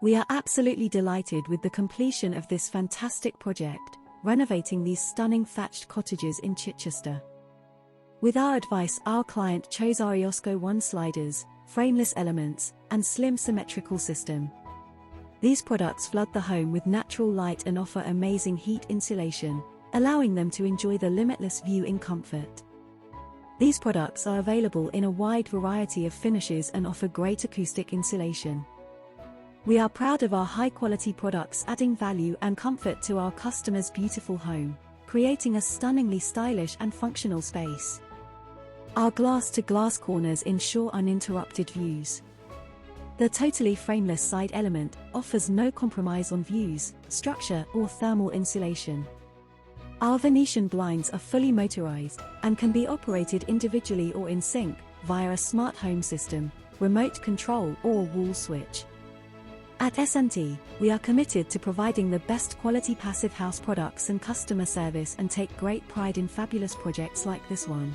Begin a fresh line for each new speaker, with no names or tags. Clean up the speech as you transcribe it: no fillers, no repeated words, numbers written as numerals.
We are absolutely delighted with the completion of this fantastic project, renovating these stunning thatched cottages in Chichester. With our advice, our client chose our Josko ONE sliders, frameless elements, and slim symmetrical system. These products flood the home with natural light and offer amazing heat insulation, allowing them to enjoy the limitless view in comfort. These products are available in a wide variety of finishes and offer great acoustic insulation. We are proud of our high-quality products adding value and comfort to our customers' beautiful home, creating a stunningly stylish and functional space. Our glass-to-glass corners ensure uninterrupted views. The totally frameless side element offers no compromise on views, structure, or thermal insulation. Our Venetian blinds are fully motorized and can be operated individually or in sync via a smart home system, remote control, or wall switch. At SNT, we are committed to providing the best quality passive house products and customer service and take great pride in fabulous projects like this one.